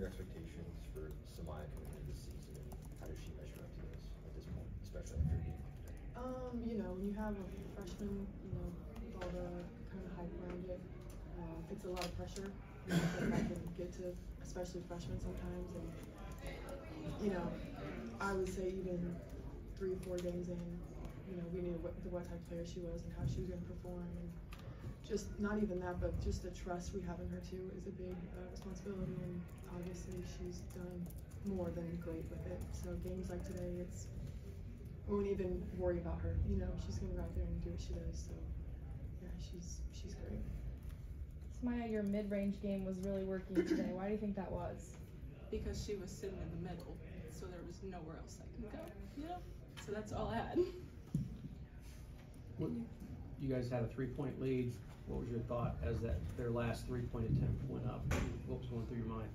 your expectations for S'Mya coming into this season, and how does she measure up to this at this point, especially after a game like today? You know, when you have a freshman, you know, with all the kind of hype around it, it's a lot of pressure that I can get to, especially freshmen sometimes. And, you know, I would say even 3 or 4 games in, you know, we knew what type of player she was and how she was going to perform. And just not even that, but just the trust we have in her too is a big responsibility. And obviously she's done more than great with it. So games like today, we won't even worry about her. You know, she's going to go out there and do what she does. So yeah, she's great. S'Mya, your mid-range game was really working today. Why do you think that was? Because she was sitting in the middle, so there was nowhere else I could go, you know? So that's all I had. What, you guys had a 3-point lead. What was your thought as their last 3-point attempt went up? What was going through your mind?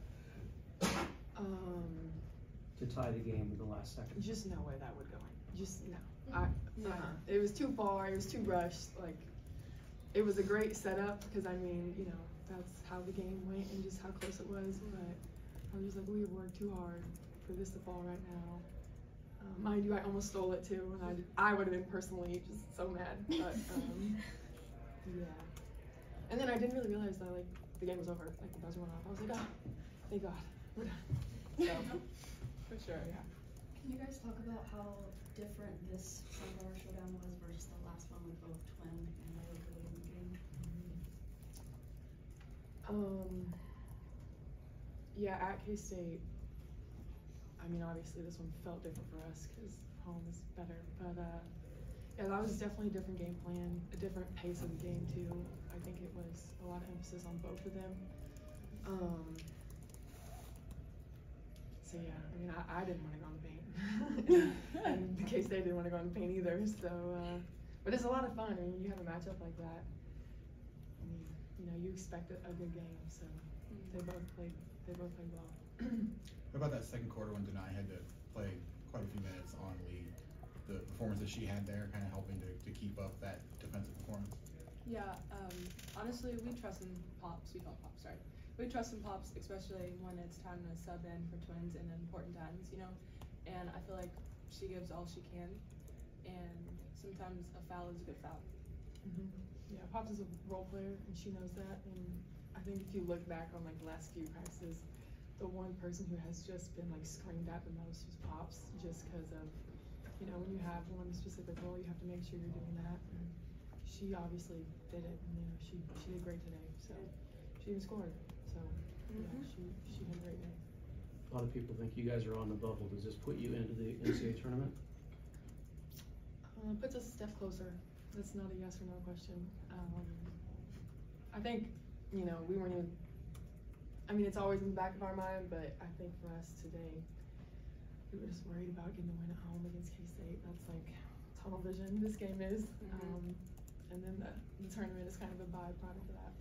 To tie the game in the last second. Just no way that would go in. Just no. It was too far. It was too rushed. Like, it was a great setup because I mean, you know, that's how the game went and just how close it was. But I was just like, we worked too hard for this to fall right now. Mind you, I almost stole it too, and I would have been personally just so mad. But yeah. And then I didn't really realize that like the game was over. Like the buzzer went off. I was like, oh, thank God, we're done. So for sure, yeah. Can you guys talk about how different this $100 showdown was versus the last one with both Twin and Laker in the game? Yeah, at K-State, I mean, obviously this one felt different for us because home is better, but yeah, that was definitely a different game plan, a different pace of the game too. I think it was a lot of emphasis on both of them. So yeah, I mean, I didn't want to go in the paint, and the K-State didn't want to go in the paint either. So, but it's a lot of fun. I mean, when you have a matchup like that, I mean, you know, you expect a good game. So they both played well. What about that second quarter when Denai had to play quite a few minutes on lead? The performance that she had there, kind of helping to keep up that defensive performance. Yeah, honestly, we trust in Pops. We call it Pops, sorry. We trust in Pops, especially when it's time to sub in for Twins in important times, you know? And I feel like she gives all she can, and sometimes a foul is a good foul. Yeah, Pops is a role player, and she knows that. And I think if you look back on like the last few practices, the one person who has just been like screamed at the most was Pops, just because of, you know, when you have one specific role, you have to make sure you're doing that. And she obviously did it, and you know, she did great today. So she even scored. So yeah, she had a great day. A lot of people think you guys are on the bubble. Does this put you into the NCAA tournament? Puts us a step closer. That's not a yes or no question. I think, you know, we weren't even, I mean, it's always in the back of our mind, but I think for us today, we were just worried about getting the win at home against K-State. That's like tunnel vision this game is. And then the tournament is kind of a byproduct of that.